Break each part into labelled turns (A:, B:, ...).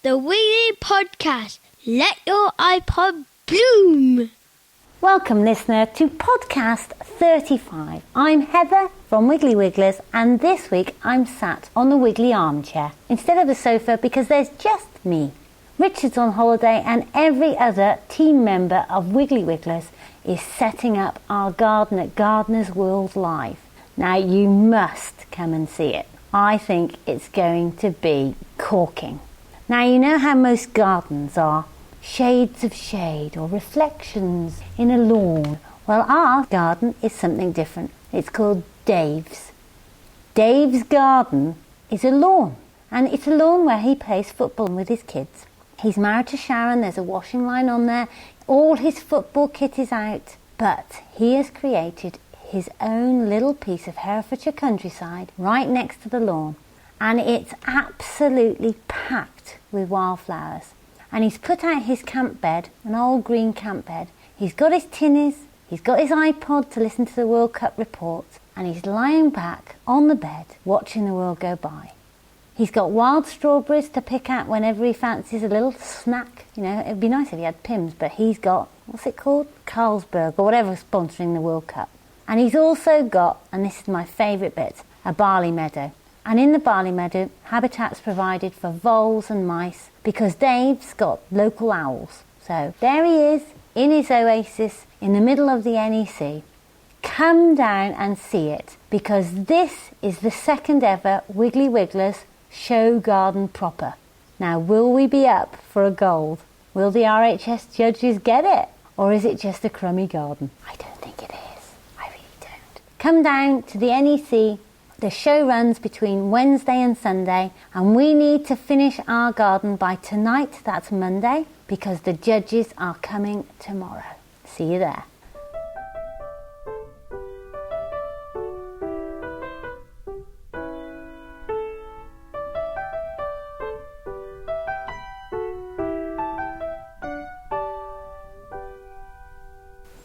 A: the Wiggly Podcast. Let your iPod bloom.
B: Welcome, listener, to podcast 35. I'm Heather from Wiggly Wigglers, and this week I'm sat on the Wiggly armchair instead of the sofa because there's just me. Richard's on holiday and every other team member of Wiggly Wigglers is setting up our garden at Gardener's World Live. Now you must come and see it. I think it's going to be corking. Now you know how most gardens are shades of shade or reflections in a lawn. Well, our garden is something different. It's called Dave's. Dave's garden is a lawn, and it's a lawn where he plays football with his kids. He's married to Sharon, there's a washing line on there, all his football kit is out, but he has created his own little piece of Herefordshire countryside right next to the lawn, and it's absolutely packed with wildflowers. And he's put out his camp bed, an old green camp bed. He's got his tinnies, he's got his iPod to listen to the World Cup report, and he's lying back on the bed watching the world go by. He's got wild strawberries to pick at whenever he fancies a little snack. You know, it'd be nice if he had Pimm's, but he's got, what's it called? Carlsberg or whatever's sponsoring the World Cup. And he's also got, and this is my favourite bit, a barley meadow. And in the barley meadow, habitat's provided for voles and mice because Dave's got local owls. So there he is in his oasis in the middle of the NEC. Come down and see it because this is the second ever Wiggly Wigglers show garden proper. Now, will we be up for a gold? Will the RHS judges get it? Or is it just a crummy garden? I don't think it is. I really don't. Come down to the NEC. The show runs between Wednesday and Sunday, and we need to finish our garden by tonight, that's Monday, because the judges are coming tomorrow. See you there.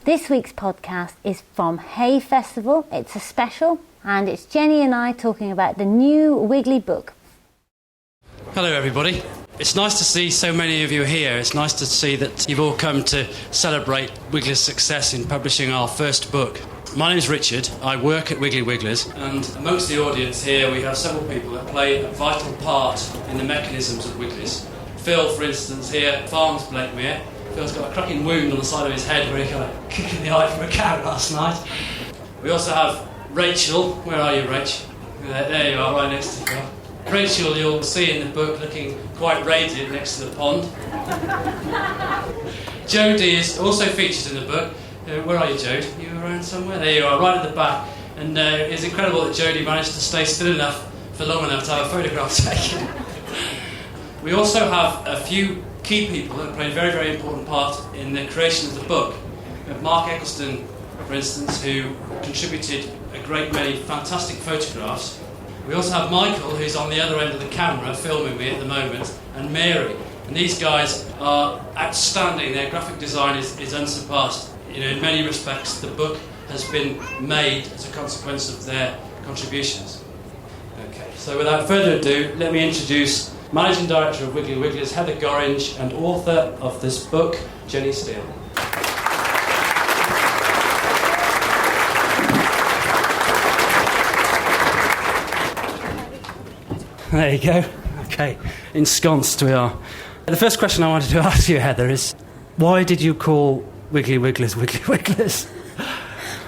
B: This week's podcast is from Hay Festival. It's a special, and it's Jenny and I talking about the new Wiggly book.
C: Hello everybody. It's nice to see so many of you here. It's nice to see that you've all come to celebrate Wiggler's success in publishing our first book. My name is Richard. I work at Wiggly Wigglers, and amongst the audience here we have several people that play a vital part in the mechanisms of Wigglers. Phil, for instance, here, farms Blakemere. Phil's got a cracking wound on the side of his head where he got a kick in the eye from a cow last night. We also have Rachel. Where are you, Rach? There you are, right next to you. Rachel, you'll see in the book looking quite radiant next to the pond. Jodie is also featured in the book. Where are you, Jode? Are you around somewhere? There you are, right at the back. And it's incredible that Jodie managed to stay still enough for long enough to have a photograph taken. We also have a few key people that played a very, very important part in the creation of the book. We have Mark Eccleston, for instance, who contributed a great many fantastic photographs. We also have Michael, who's on the other end of the camera filming me at the moment, and Mary. And these guys are outstanding. Their graphic design is unsurpassed. You know, in many respects, the book has been made as a consequence of their contributions. Okay, so without further ado, let me introduce Managing Director of Wiggly Wigglers, Heather Gorringe, and author of this book, Jenny Steele. There you go. Okay, ensconced we are. The first question I wanted to ask you, Heather, is why did you call Wiggly Wigglers Wiggly Wigglers?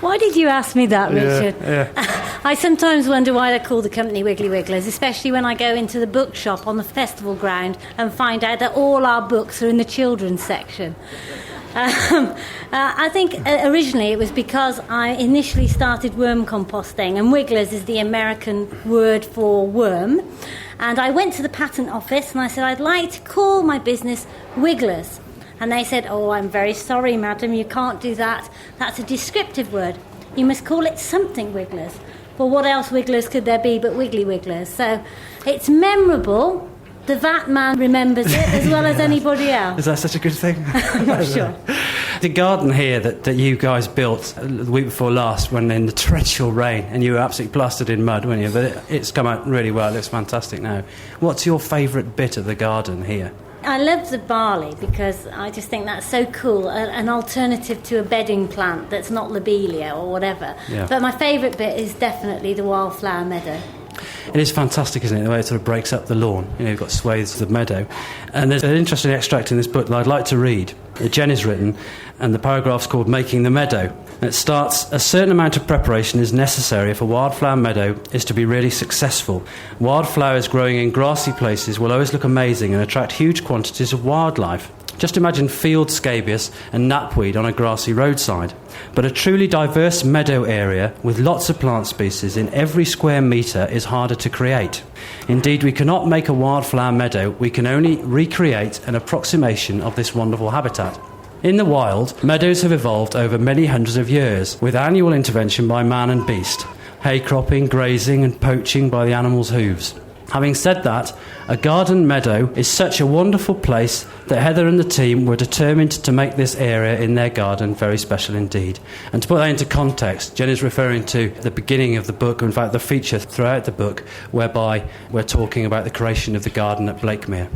B: Why did you ask me that, Richard?
C: Yeah.
B: I sometimes wonder why they call the company Wiggly Wigglers, especially when I go into the bookshop on the festival ground and find out that all our books are in the children's section. I think originally it was because I initially started worm composting, and Wigglers is the American word for worm. And I went to the patent office and I said, I'd like to call my business Wigglers. And they said, oh, I'm very sorry, madam, you can't do that. That's a descriptive word. You must call it something Wigglers. Well, what else Wigglers could there be but Wiggly Wigglers? So it's memorable. The VAT man remembers it as well as anybody else.
C: Is that such a good thing?
B: I'm not sure.
C: The garden here that you guys built the week before last, when in the torrential rain, and you were absolutely plastered in mud, weren't you? But it's come out really well. It looks fantastic now. What's your favourite bit of the garden here?
B: I love the barley because I just think that's so cool, an alternative to a bedding plant that's not lobelia or whatever.
C: Yeah.
B: But my favourite bit is definitely the Wildflower Meadow.
C: It is fantastic, isn't it, the way it sort of breaks up the lawn. You've got swathes of meadow. And there's an interesting extract in this book that I'd like to read, that Jen has written, and the paragraph's called Making the Meadow. And it starts, a certain amount of preparation is necessary if a wildflower meadow is to be really successful. Wildflowers growing in grassy places will always look amazing and attract huge quantities of wildlife. Just imagine field scabious and knapweed on a grassy roadside. But a truly diverse meadow area with lots of plant species in every square metre is harder to create. Indeed, we cannot make a wildflower meadow, we can only recreate an approximation of this wonderful habitat. In the wild, meadows have evolved over many hundreds of years, with annual intervention by man and beast, hay cropping, grazing and poaching by the animals' hooves. Having said that, a garden meadow is such a wonderful place that Heather and the team were determined to make this area in their garden very special indeed. And to put that into context, Jen is referring to the beginning of the book, in fact the feature throughout the book, whereby we're talking about the creation of the garden at Blakemere.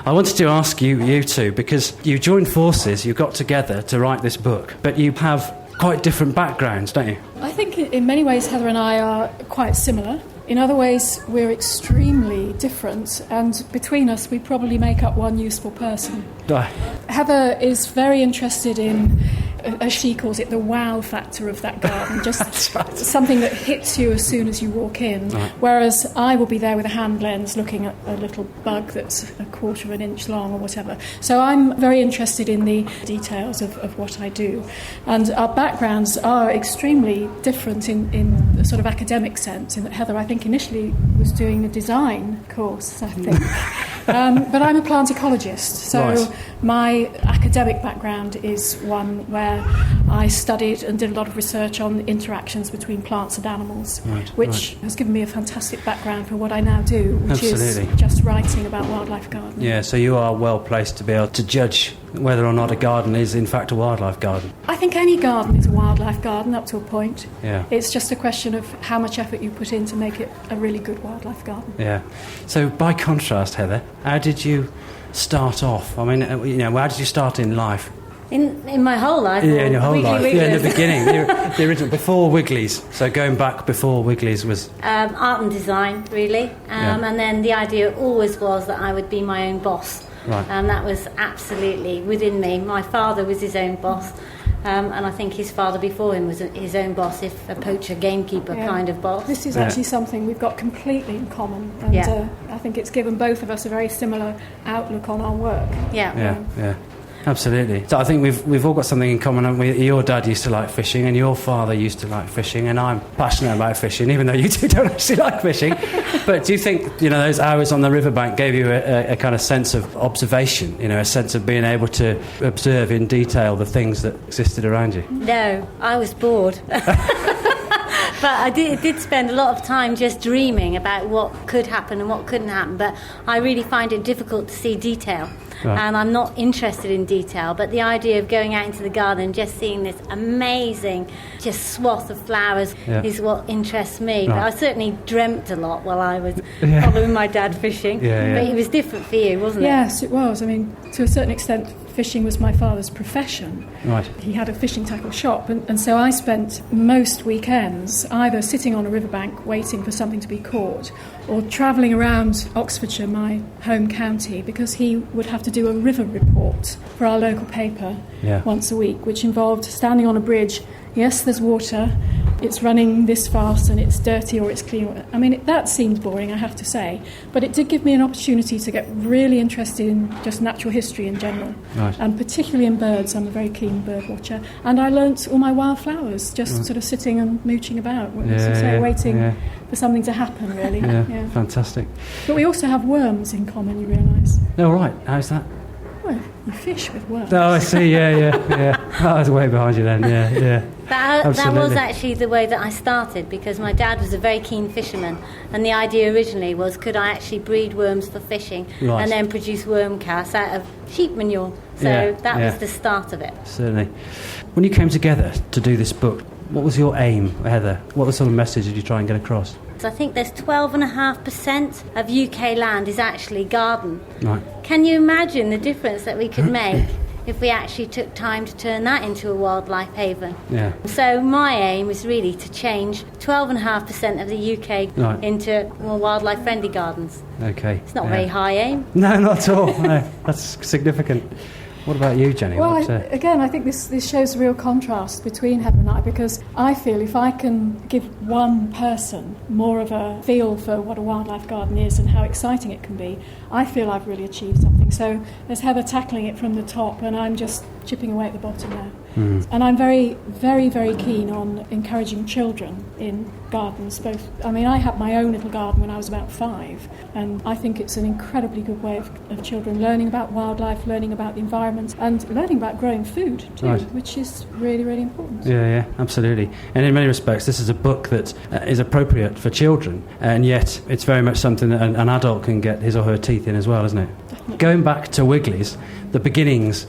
C: I wanted to ask you two, because you joined forces, you got together to write this book, but you have quite different backgrounds, don't you?
D: I think in many ways Heather and I are quite similar. In other ways, we're extremely different, and between us, we probably make up one useful person. Heather is very interested in, as she calls it, the wow factor of that garden, just right. Something that hits you as soon as you walk in, right. Whereas I will be there with a hand lens looking at a little bug that's a quarter of an inch long or whatever. So I'm very interested in the details of what I do. And our backgrounds are extremely different in the sort of academic sense, in that Heather, I think, initially was doing a design course, I think. But I'm a plant ecologist, so right. My academic background is one where I studied and did a lot of research on interactions between plants and animals, right, which has given me a fantastic background for what I now do, which
C: Absolutely.
D: is just writing about wildlife gardening.
C: Yeah, so you are well placed to be able to judge whether or not a garden is in fact a wildlife garden.
D: I think any garden is a wildlife garden up to a point.
C: Yeah.
D: It's just a question of how much effort you put in to make it a really good wildlife garden.
C: Yeah. So by contrast, Heather, how did you start off? I mean, how did you start in life?
B: In my whole life?
C: Yeah, in your whole life.
B: Wigglers?
C: Yeah, in the beginning, the original, before Wiggly's. So going back before Wiggly's was...
B: art and design, really. And then the idea always was that I would be my own boss.
C: Right.
B: And that was absolutely within me. My father was his own boss. And I think his father before him was his own boss, if a poacher, gamekeeper kind of boss.
D: This is actually something we've got completely in common. And I think it's given both of us a very similar outlook on our work.
C: Yeah. Absolutely. So I think we've all got something in common, haven't we? Your dad used to like fishing and your father used to like fishing, and I'm passionate about fishing, even though you two don't actually like fishing. But do you think, those hours on the riverbank gave you a kind of sense of observation, a sense of being able to observe in detail the things that existed around you?
B: No, I was bored. But I did spend a lot of time just dreaming about what could happen and what couldn't happen, but I really find it difficult to see detail. Right. And I'm not interested in detail, but the idea of going out into the garden and just seeing this amazing just swath of flowers is what interests me. Right. But I certainly dreamt a lot while I was following my dad fishing. But it was different for you, wasn't it?
D: Yes, it was. I mean, to a certain extent, fishing was my father's profession.
C: Right.
D: He had a fishing tackle shop, and so I spent most weekends either sitting on a riverbank waiting for something to be caught, or travelling around Oxfordshire, my home county, because he would have to do a river report for our local paper once a week, which involved standing on a bridge. Yes, there's water, it's running this fast and it's dirty or it's clean. I mean, that seemed boring, I have to say, but it did give me an opportunity to get really interested in just natural history in general, and particularly in birds. I'm a very keen bird watcher, and I learnt all my wildflowers just sort of sitting and mooching about, waiting for something to happen, really.
C: Yeah, fantastic.
D: But we also have worms in common, you realise.
C: Oh, right. How's that?
D: Well, you fish with worms.
C: Oh, I see. Yeah. I was way behind you then. Yeah.
B: That was
C: Absolutely.
B: actually the way that I started, because my dad was a very keen fisherman, and the idea originally was, could I actually breed worms for fishing
C: Right.
B: and then produce worm cast out of sheep manure? So that was the start of it.
C: Certainly. When you came together to do this book, what was your aim, Heather? What sort of message did you try and get across?
B: So I think there's 12.5% of UK land is actually garden.
C: Right.
B: Can you imagine the difference that we could make if we actually took time to turn that into a wildlife haven?
C: Yeah.
B: So my aim is really to change 12.5% of the UK
C: Right.
B: into more wildlife-friendly gardens.
C: Okay.
B: It's not a very high aim.
C: No, not at all. No, that's significant. What about you, Jenny?
D: Well,
C: What,
D: again, I think this shows a real contrast between Heather and I, because I feel if I can give one person more of a feel for what a wildlife garden is and how exciting it can be, I feel I've really achieved something. So there's Heather tackling it from the top, and I'm just chipping away at the bottom there. And I'm very, very, very keen on encouraging children in gardens. I had my own little garden when I was about 5, and I think it's an incredibly good way of children learning about wildlife, learning about the environment, and learning about growing food too,
C: Right.
D: which is really, really important.
C: Yeah, absolutely. And in many respects, this is a book that is appropriate for children, and yet it's very much something that an adult can get his or her teeth in as well, isn't it?
D: Definitely.
C: Going back to Wiggly's, the beginnings,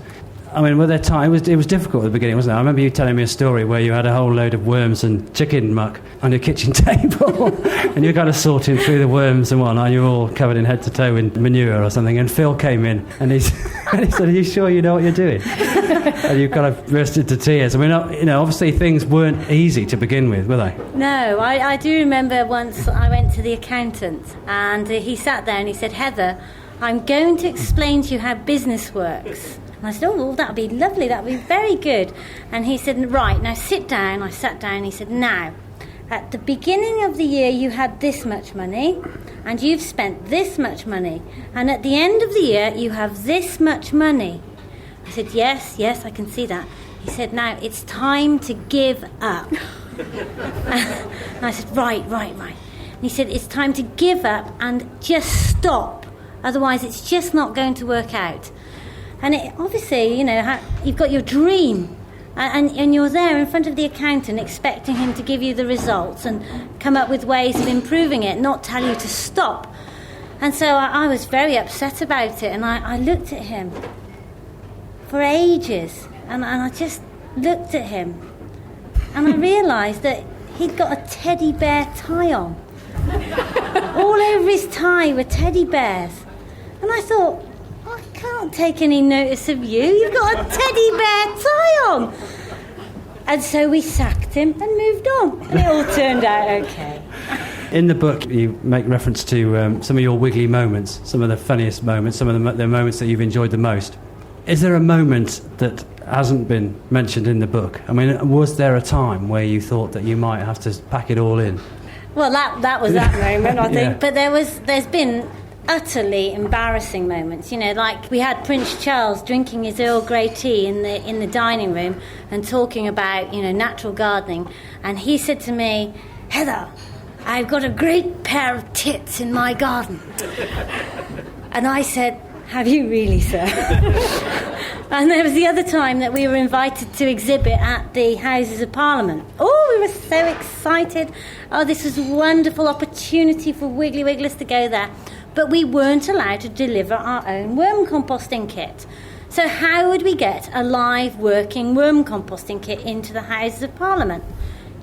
C: were there time? It was difficult at the beginning, wasn't it? I remember you telling me a story where you had a whole load of worms and chicken muck on your kitchen table, and you were kind of sorting through the worms and whatnot, and you were all covered in head to toe in manure or something, and Phil came in, and he said, "Are you sure you know what you're doing?" And you kind of burst into tears. Obviously things weren't easy to begin with, were they?
B: No, I do remember once I went to the accountant, and he sat there and he said, "Heather, I'm going to explain to you how business works." And I said, "Oh, well, that'd be lovely, that'd be very good." And he said, "Right, now sit down." I sat down and he said, "Now, at the beginning of the year you had this much money, and you've spent this much money, and at the end of the year you have this much money." I said, yes, I can see that. He said, "Now, it's time to give up." And I said, right. And he said, "It's time to give up and just stop. Otherwise, it's just not going to work out." And obviously, you've got your dream, and you're there in front of the accountant expecting him to give you the results and come up with ways of improving it, not tell you to stop. And so I was very upset about it, and I looked at him for ages, and I just looked at him, and I realised that he'd got a teddy bear tie on. All over his tie were teddy bears. And I thought, I can't take any notice of you. You've got a teddy bear tie on. And so we sacked him and moved on. And it all turned out okay.
C: In the book, you make reference to some of your Wiggly moments, some of the funniest moments, some of the moments that you've enjoyed the most. Is there a moment that hasn't been mentioned in the book? Was there a time where you thought that you might have to pack it all in?
B: Well, that was that moment, I think.
C: Yeah.
B: But there's been utterly embarrassing moments. Like we had Prince Charles drinking his Earl Grey tea in the dining room and talking about, natural gardening. And he said to me, "Heather, I've got a great pair of tits in my garden." And I said, "Have you really, sir?" And there was the other time that we were invited to exhibit at the Houses of Parliament. Oh, we were so excited. Oh, this was a wonderful opportunity for Wiggly Wigglers to go there. But we weren't allowed to deliver our own worm composting kit. So how would we get a live working worm composting kit into the Houses of Parliament?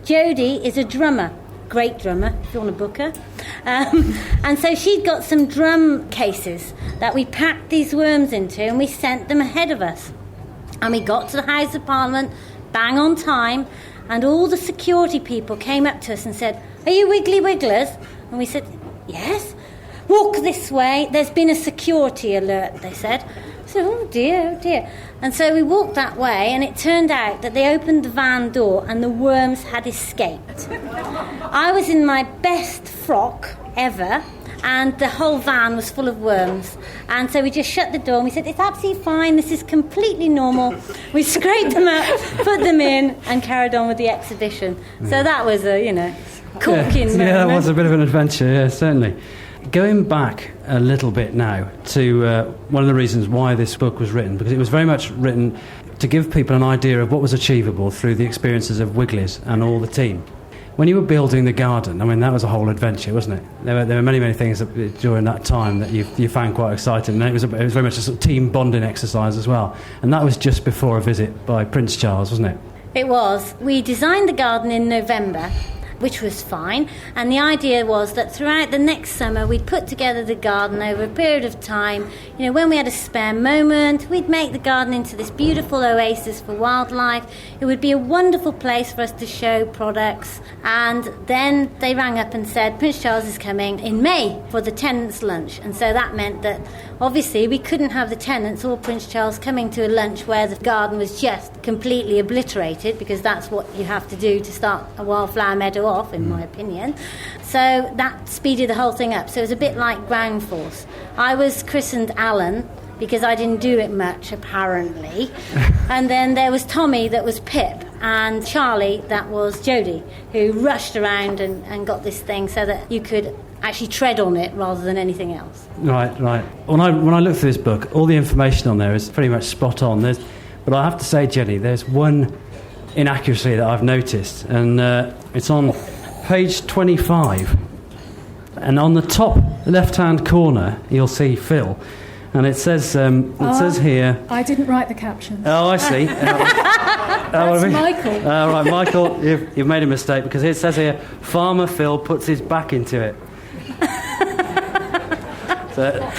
B: Jodie is a drummer. Great drummer, if you want to book her. And so she'd got some drum cases that we packed these worms into, and we sent them ahead of us. And we got to the House of Parliament, bang on time, and all the security people came up to us and said, "Are you Wiggly Wigglers?" And we said, "Yes." "Walk this way, there's been a security alert," they said. So, oh dear. And so we walked that way, and it turned out that they opened the van door and the worms had escaped. I was in my best frock ever, and the whole van was full of worms. And so we just shut the door and we said, "It's absolutely fine, this is completely normal." We scraped them up, put them in, and carried on with the exhibition. So that was a, corking moment.
C: Yeah, that was a bit of an adventure, yeah, certainly. going back a little bit now to one of the reasons why this book was written, because it was very much written to give people an idea of what was achievable through the experiences of Wiggly's and all the team. When you were building the garden, I mean, that was a whole adventure, wasn't it? There were many, many things during that time that you found quite exciting, and it was very much a sort of team bonding exercise as well. And that was just before a visit by Prince Charles, wasn't it?
B: It was. We designed the garden in November, which was fine, and the idea was that throughout the next summer we'd put together the garden over a period of time. You know, when we had a spare moment, we'd make the garden into this beautiful oasis for wildlife. It would be a wonderful place for us to show products. And then they rang up and said Prince Charles is coming in May for the tenants' lunch, and so that meant that obviously we couldn't have the tenants or Prince Charles coming to a lunch where the garden was just completely obliterated, because that's what you have to do to start a Wildflower Meadow off, in my opinion. So that speeded the whole thing up. So it was a bit like ground force. I was christened Alan because I didn't do it much, apparently. And then there was Tommy, that was Pip, and Charlie, that was Jodie, who rushed around and got this thing so that you could actually tread on it rather than anything else.
C: Right. When I look through this book, all the information on there is pretty much spot on. But I have to say, Jenny, there's one inaccuracy that I've noticed, and it's on page 25. And on the top left-hand corner, you'll see Phil. And it says says here...
D: I didn't write the captions.
C: Oh, I see.
D: That's Michael.
C: Right, Michael, you've made a mistake, because it says here, Farmer Phil puts his back into it. So,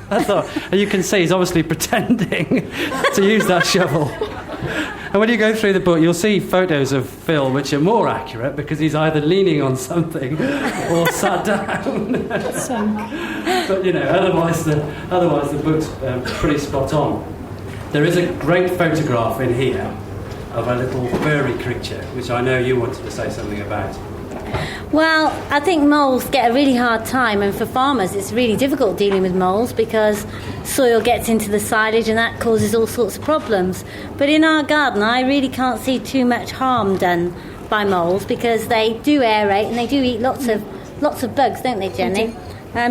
C: that's all. And you can see he's obviously pretending to use that shovel. And when you go through the book, you'll see photos of Phil which are more accurate, because he's either leaning on something or sat down. But, you know, otherwise the book's pretty spot on. There is a great photograph in here of a little furry creature, which I know you wanted to say something about.
B: Well, I think moles get a really hard time, and for farmers it's really difficult dealing with moles because soil gets into the silage and that causes all sorts of problems. But in our garden I really can't see too much harm done by moles, because they do aerate and they do eat lots of bugs, don't they, Jenny?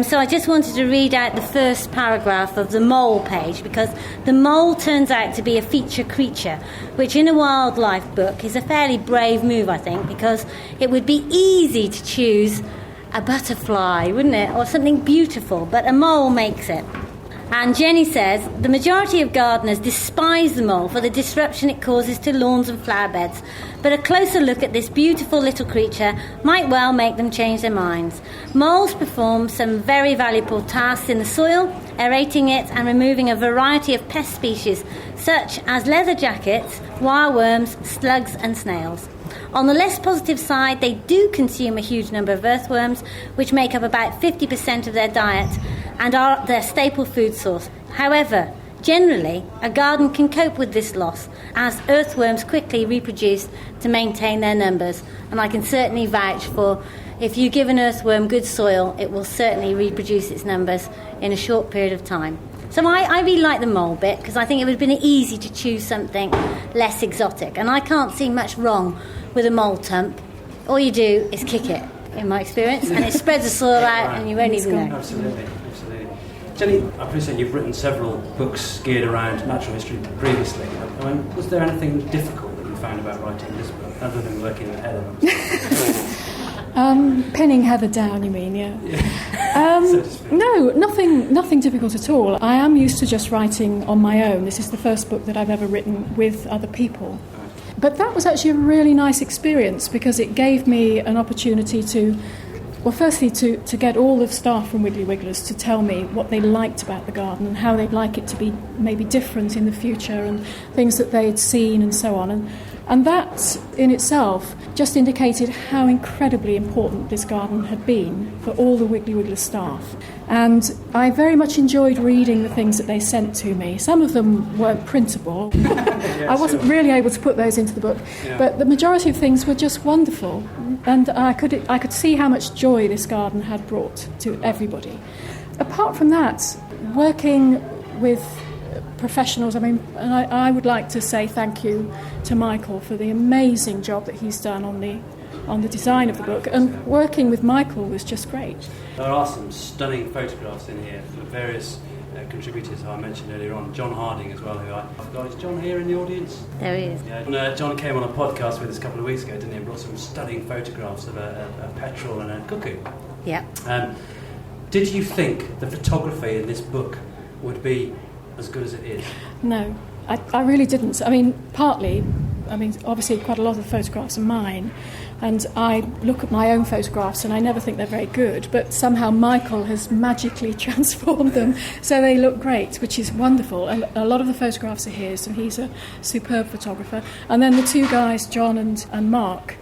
B: So I just wanted to read out the first paragraph of the mole page, because the mole turns out to be a feature creature, which in a wildlife book is a fairly brave move, I think, because it would be easy to choose a butterfly, wouldn't it, or something beautiful, but a mole makes it. And Jenny says, the majority of gardeners despise the mole for the disruption it causes to lawns and flower beds, but a closer look at this beautiful little creature might well make them change their minds. Moles perform some very valuable tasks in the soil, aerating it and removing a variety of pest species, such as leather jackets, wireworms, slugs and snails. On the less positive side, they do consume a huge number of earthworms, which make up about 50% of their diet and are their staple food source. However, generally, a garden can cope with this loss, as earthworms quickly reproduce to maintain their numbers. And I can certainly vouch for, if you give an earthworm good soil, it will certainly reproduce its numbers in a short period of time. So I really like the mole bit, because I think it would have been easy to choose something less exotic. And I can't see much wrong with a mole tump. All you do is kick it, in my experience, and it spreads the soil out and you won't even know.
C: Absolutely. Jenny, I appreciate you've written several books geared around natural history previously. I mean, was there anything difficult that you found about writing this book, other than working with Heather?
D: Pinning Heather down, you mean, yeah.
C: So to speak.
D: No, nothing difficult at all. I am used to just writing on my own. This is the first book that I've ever written with other people. But that was actually a really nice experience, because it gave me an opportunity to, well, firstly to get all the staff from Wiggly Wigglers to tell me what they liked about the garden and how they'd like it to be maybe different in the future, and things that they'd seen and so on. And that in itself just indicated how incredibly important this garden had been for all the Wiggly Wigglers staff. And I very much enjoyed reading the things that they sent to me. Some of them weren't printable. I wasn't really able to put those into the book. Yeah. But the majority of things were just wonderful. And I could see how much joy this garden had brought to everybody. Apart from that, working with professionals, I mean, and I would like to say thank you to Michael for the amazing job that he's done on the on the design of the book, and working with Michael was just great.
C: There are some stunning photographs in here from various contributors who I mentioned earlier on. John Harding as well, who I've got. Is John here in the audience?
B: There he is.
C: Yeah, and, John came on a podcast with us a couple of weeks ago, didn't he? And brought some stunning photographs of a petrel and a cuckoo.
B: Yeah.
C: Did you think the photography in this book would be as good as it is?
D: No, I really didn't. Obviously quite a lot of the photographs are mine, and I look at my own photographs and I never think they're very good, but somehow Michael has magically transformed them so they look great, which is wonderful. And a lot of the photographs are his, and he's a superb photographer. And then the two guys, John and Mark,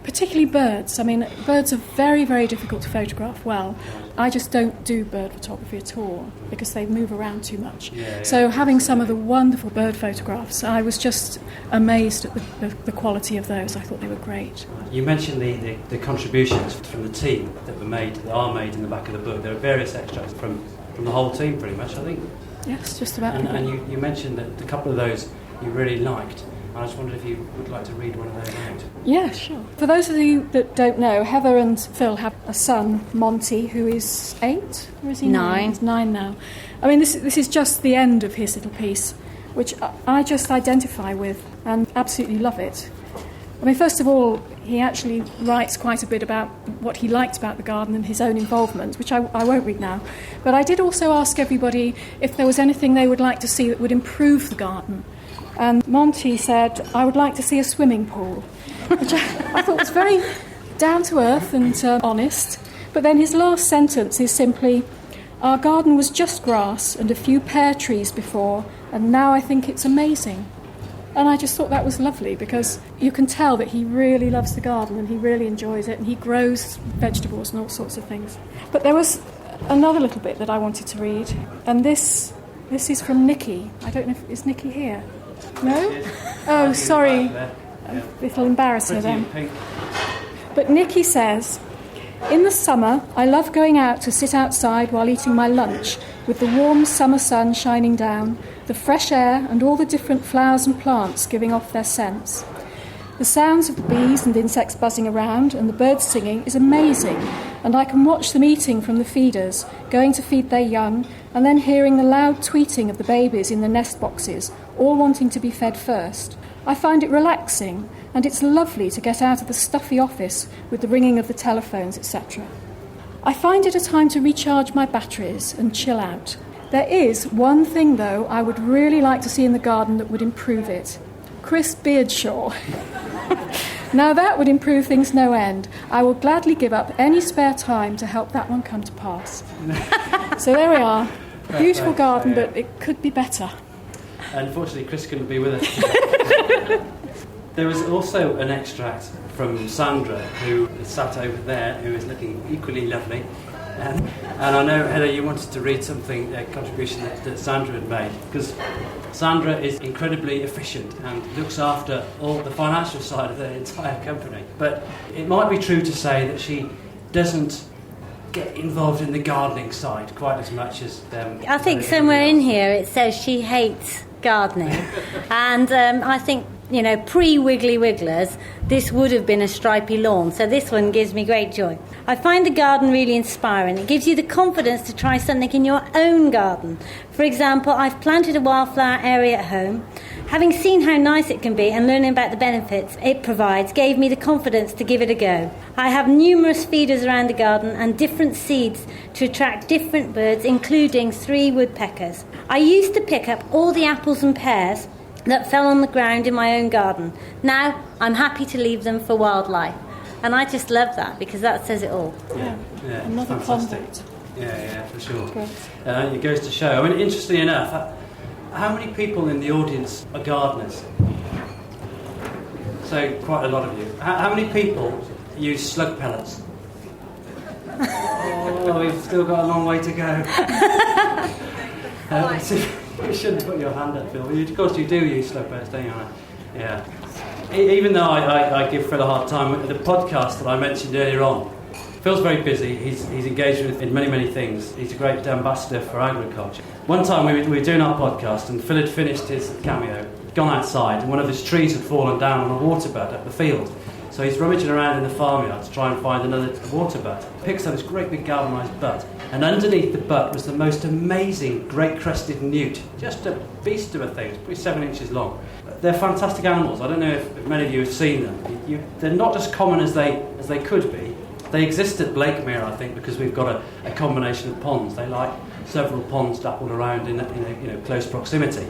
D: particularly birds. I mean, birds are very, very difficult to photograph well. I just don't do bird photography at all because they move around too much. So having some of the wonderful bird photographs, I was just amazed at the quality of those. I thought they were great.
C: You mentioned the contributions from the team that are made in the back of the book. There are various extracts from the whole team, pretty much, I think.
D: Yes, just about.
C: And you mentioned that a couple of those you really liked. I just wondered if you would like to read one of those out.
D: Yeah, sure. For those of you that don't know, Heather and Phil have a son, Monty, who is 8, or is he 9? He's 9 now. I mean, this is just the end of his little piece, which I just identify with and absolutely love it. I mean, first of all, he actually writes quite a bit about what he liked about the garden and his own involvement, which I won't read now. But I did also ask everybody if there was anything they would like to see that would improve the garden. And Monty said, I would like to see a swimming pool, which I thought was very down to earth and honest. But then his last sentence is simply, our garden was just grass and a few pear trees before, and now I think it's amazing. And I just thought that was lovely because you can tell that he really loves the garden and he really enjoys it, and he grows vegetables and all sorts of things. But there was another little bit that I wanted to read, and this is from Nikki. I don't know is Nikki here? No? Oh, sorry. It'll embarrass her then. But Nikki says, in the summer, I love going out to sit outside while eating my lunch with the warm summer sun shining down, the fresh air and all the different flowers and plants giving off their scents. The sounds of the bees and insects buzzing around and the birds singing is amazing, and I can watch them eating from the feeders, going to feed their young, and then hearing the loud tweeting of the babies in the nest boxes, all wanting to be fed first. I find it relaxing, and it's lovely to get out of the stuffy office with the ringing of the telephones, etc. I find it a time to recharge my batteries and chill out. There is one thing, though, I would really like to see in the garden that would improve it. Chris Beardshaw. Now that would improve things no end. I will gladly give up any spare time to help that one come to pass. So there we are. Beautiful garden, but it could be better.
C: Unfortunately, Chris couldn't be with us. There was also an extract from Sandra, who is sat over there, who is looking equally lovely. And I know, Heather, you wanted to read something, a contribution that Sandra had made, because Sandra is incredibly efficient and looks after all the financial side of the entire company. But it might be true to say that she doesn't get involved in the gardening side quite as much as
B: I think somewhere in here it says she hates gardening. And I think, pre-Wiggly Wigglers, this would have been a stripy lawn, so this one gives me great joy. I find the garden really inspiring. It gives you the confidence to try something in your own garden. For example, I've planted a wildflower area at home. Having seen how nice it can be and learning about the benefits it provides gave me the confidence to give it a go. I have numerous feeders around the garden and different seeds to attract different birds, including 3 woodpeckers. I used to pick up all the apples and pears that fell on the ground in my own garden. Now I'm happy to leave them for wildlife. And I just love that because that says it all.
C: Yeah,
D: Another concept.
C: Yeah, for sure. It goes to show. I mean, interestingly enough, how many people in the audience are gardeners? So, quite a lot of you. How many people use slug pellets? Oh, we've still got a long way to go. You shouldn't put your hand up, Phil. Of course you do use slug pellets, don't you? Yeah. Even though I give Phil a hard time, the podcast that I mentioned earlier on, Phil's very busy. He's engaged in many things. He's a great ambassador for agriculture. One time we were doing our podcast and Phil had finished his cameo, gone outside, and one of his trees had fallen down on a waterbed up the field. So he's rummaging around in the farmyard to try and find another water butt. Picks up this great big galvanised butt, and underneath the butt was the most amazing great crested newt. Just a beast of a thing, it's probably 7 inches long. They're fantastic animals. I don't know if many of you have seen them. They're not as common as they could be. They exist at Blakemere, I think, because we've got a combination of ponds. They like several ponds dappled around in close proximity.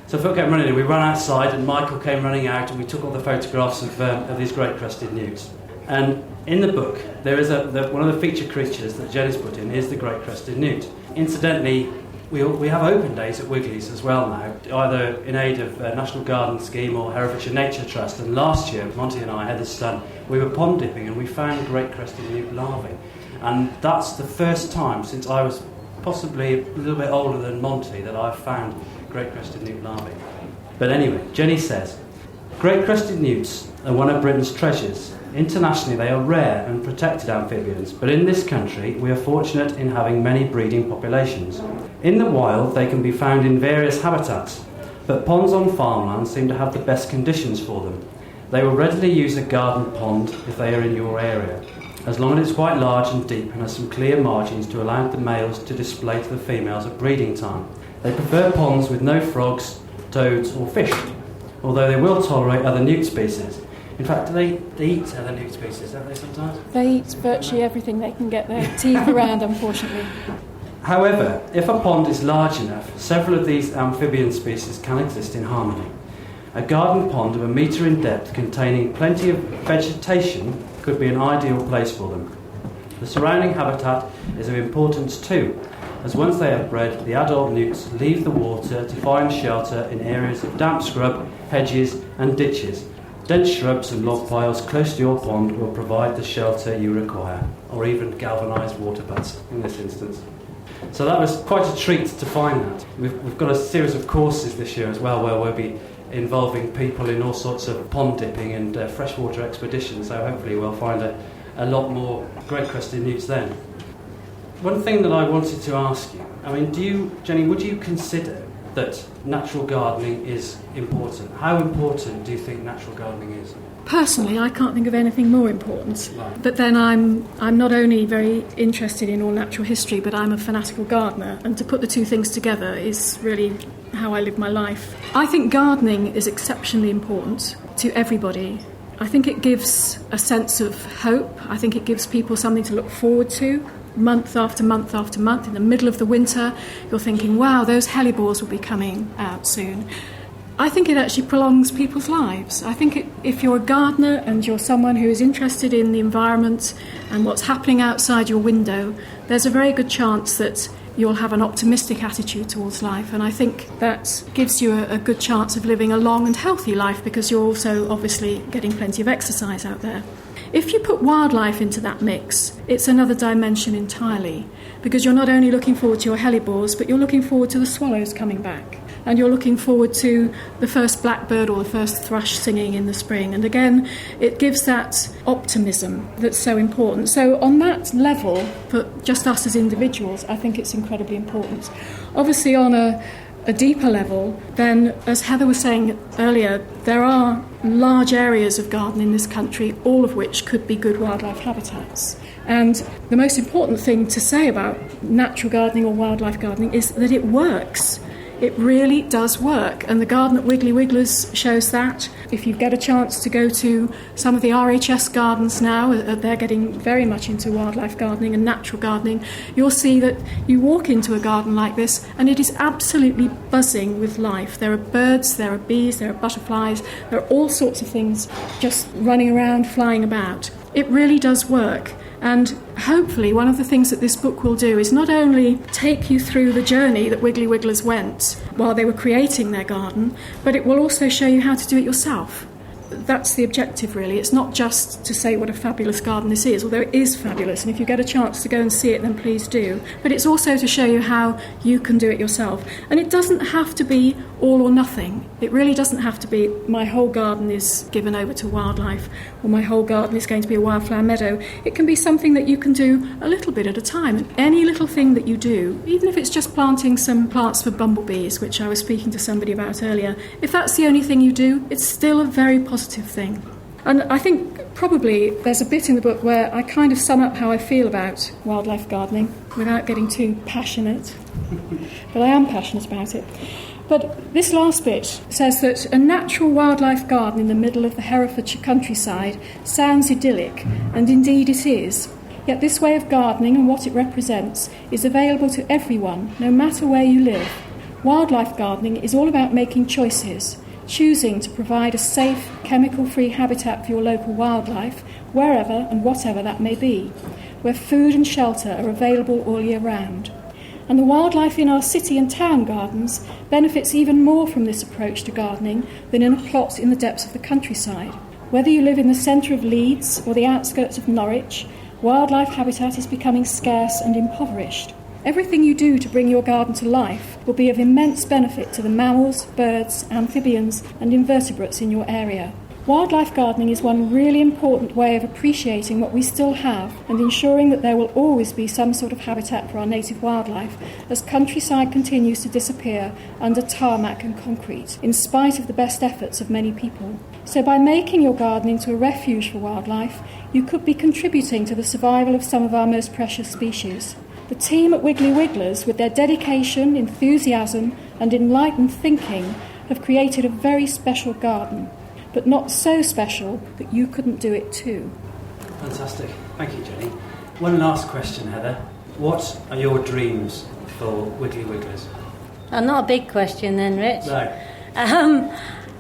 C: So Phil came running in, we ran outside, and Michael came running out, and we took all the photographs of these great crested newts. And in the book, there is one of the feature creatures that Jenny's put in is the great crested newt. Incidentally, we have open days at Wiggly's as well now, either in aid of National Garden Scheme or Herefordshire Nature Trust. And last year, Monty and I, Heather's son, we were pond dipping and we found great crested newt larvae. And that's the first time since I was possibly a little bit older than Monty that I've found great crested newt larvae. But anyway, Jenny says, great crested newts are one of Britain's treasures. Internationally, they are rare and protected amphibians, but in this country, we are fortunate in having many breeding populations. In the wild, they can be found in various habitats, but ponds on farmland seem to have the best conditions for them. They will readily use a garden pond if they are in your area, as long as it's quite large and deep and has some clear margins to allow the males to display to the females at breeding time. They prefer ponds with no frogs, toads or fish, although they will tolerate other newt species. In fact, do they eat other newt species, don't they sometimes?
D: They eat virtually everything they can get their teeth around, unfortunately.
C: However, if a pond is large enough, several of these amphibian species can exist in harmony. A garden pond of 1 metre in depth containing plenty of vegetation could be an ideal place for them. The surrounding habitat is of importance too, as once they have bred, the adult newts leave the water to find shelter in areas of damp scrub, hedges and ditches. Dense shrubs and log piles close to your pond will provide the shelter you require, or even galvanised water butts in this instance. So that was quite a treat to find that. We've got a series of courses this year as well where we'll be involving people in all sorts of pond dipping and freshwater expeditions, so hopefully we'll find a lot more great crested newts then. One thing that I wanted to ask you, Jenny, would you consider that natural gardening is important? How important do you think natural gardening is?
D: Personally, I can't think of anything more important. Right. But then I'm not only very interested in all natural history, but I'm a fanatical gardener, and to put the two things together is really how I live my life. I think gardening is exceptionally important to everybody. I think it gives a sense of hope. I think it gives people something to look forward to. Month after month after month, in the middle of the winter, you're thinking, wow, those hellebores will be coming out soon. I think it actually prolongs people's lives. I think if you're a gardener and you're someone who is interested in the environment and what's happening outside your window, there's a very good chance that you'll have an optimistic attitude towards life, and I think that gives you a good chance of living a long and healthy life, because you're also obviously getting plenty of exercise out there. If you put wildlife into that mix, it's another dimension entirely, because you're not only looking forward to your hellebores, but you're looking forward to the swallows coming back, and you're looking forward to the first blackbird or the first thrush singing in the spring. And again, it gives that optimism that's so important. So on that level, for just us as individuals, I think it's incredibly important. Obviously on a deeper level, then, as Heather was saying earlier, there are large areas of garden in this country, all of which could be good wildlife habitats. And the most important thing to say about natural gardening or wildlife gardening is that it works. It really does work, and the garden at Wiggly Wigglers shows that. If you get a chance to go to some of the RHS gardens now, they're getting very much into wildlife gardening and natural gardening, you'll see that you walk into a garden like this and it is absolutely buzzing with life. There are birds, there are bees, there are butterflies, there are all sorts of things just running around, flying about. It really does work. And hopefully one of the things that this book will do is not only take you through the journey that Wiggly Wigglers went while they were creating their garden, but it will also show you how to do it yourself. That's the objective, really. It's not just to say what a fabulous garden this is, although it is fabulous, and if you get a chance to go and see it, then please do. But it's also to show you how you can do it yourself. And it doesn't have to be all or nothing. It really doesn't have to be my whole garden is given over to wildlife, or my whole garden is going to be a wildflower meadow. It can be something that you can do a little bit at a time. And any little thing that you do, even if it's just planting some plants for bumblebees, which I was speaking to somebody about earlier, if that's the only thing you do, it's still a very positive thing. And I think probably there's a bit in the book where I kind of sum up how I feel about wildlife gardening without getting too passionate. But I am passionate about it. But this last bit says that a natural wildlife garden in the middle of the Herefordshire countryside sounds idyllic, and indeed it is. Yet this way of gardening and what it represents is available to everyone, no matter where you live. Wildlife gardening is all about making choices, choosing to provide a safe, chemical-free habitat for your local wildlife, wherever and whatever that may be, where food and shelter are available all year round. And the wildlife in our city and town gardens benefits even more from this approach to gardening than in a plot in the depths of the countryside. Whether you live in the centre of Leeds or the outskirts of Norwich, wildlife habitat is becoming scarce and impoverished. Everything you do to bring your garden to life will be of immense benefit to the mammals, birds, amphibians and invertebrates in your area. Wildlife gardening is one really important way of appreciating what we still have and ensuring that there will always be some sort of habitat for our native wildlife as countryside continues to disappear under tarmac and concrete, in spite of the best efforts of many people. So by making your garden into a refuge for wildlife, you could be contributing to the survival of some of our most precious species. The team at Wiggly Wigglers, with their dedication, enthusiasm and enlightened thinking, have created a very special garden, but not so special that you couldn't do it too.
C: Fantastic. Thank you, Jenny. One last question, Heather. What are your dreams for Wiggly Wigglers?
B: Not a big question then, Rich.
C: No.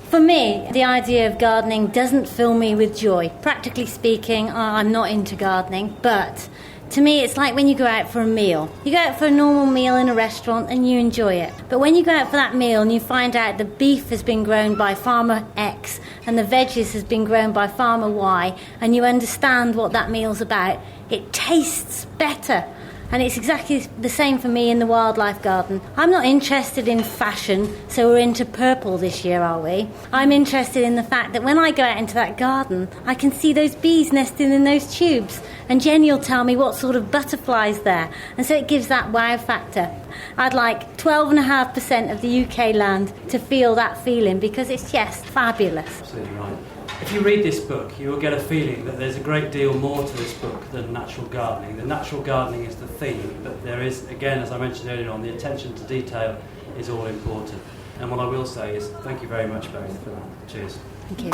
B: For me, the idea of gardening doesn't fill me with joy. Practically speaking, I'm not into gardening, but to me, it's like when you go out for a meal. You go out for a normal meal in a restaurant and you enjoy it. But when you go out for that meal and you find out the beef has been grown by farmer X and the veggies has been grown by farmer Y, and you understand what that meal's about, it tastes better. And it's exactly the same for me in the wildlife garden. I'm not interested in fashion, so we're into purple this year, are we? I'm interested in the fact that when I go out into that garden, I can see those bees nesting in those tubes, and Jenny will tell me what sort of butterflies there, and so it gives that wow factor. I'd like 12.5% of the UK land to feel that feeling, because it's just fabulous.
C: Absolutely right. If you read this book, you will get a feeling that there's a great deal more to this book than natural gardening. The natural gardening is the theme, but there is, again, as I mentioned earlier on, the attention to detail is all important. And what I will say is thank you very much, both, for that. Cheers.
B: Thank you.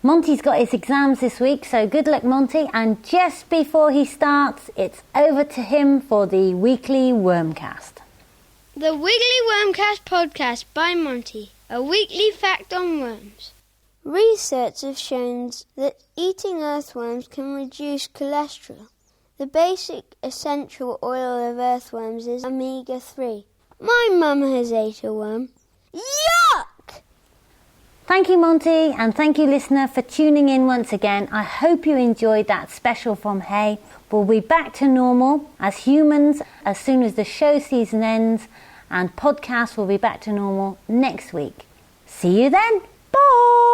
B: Monty's got his exams this week, so good luck, Monty. And just before he starts, it's over to him for the weekly Wormcast.
A: The Wiggly Wormcast podcast by Monty, a weekly fact on worms. Research has shown that eating earthworms can reduce cholesterol. The basic essential oil of earthworms is omega-3. My mum has ate a worm. Yuck!
B: Thank you, Monty, and thank you, listener, for tuning in once again. I hope you enjoyed that special from Hay. We'll be back to normal as humans as soon as the show season ends, and podcasts will be back to normal next week. See you then. Bye!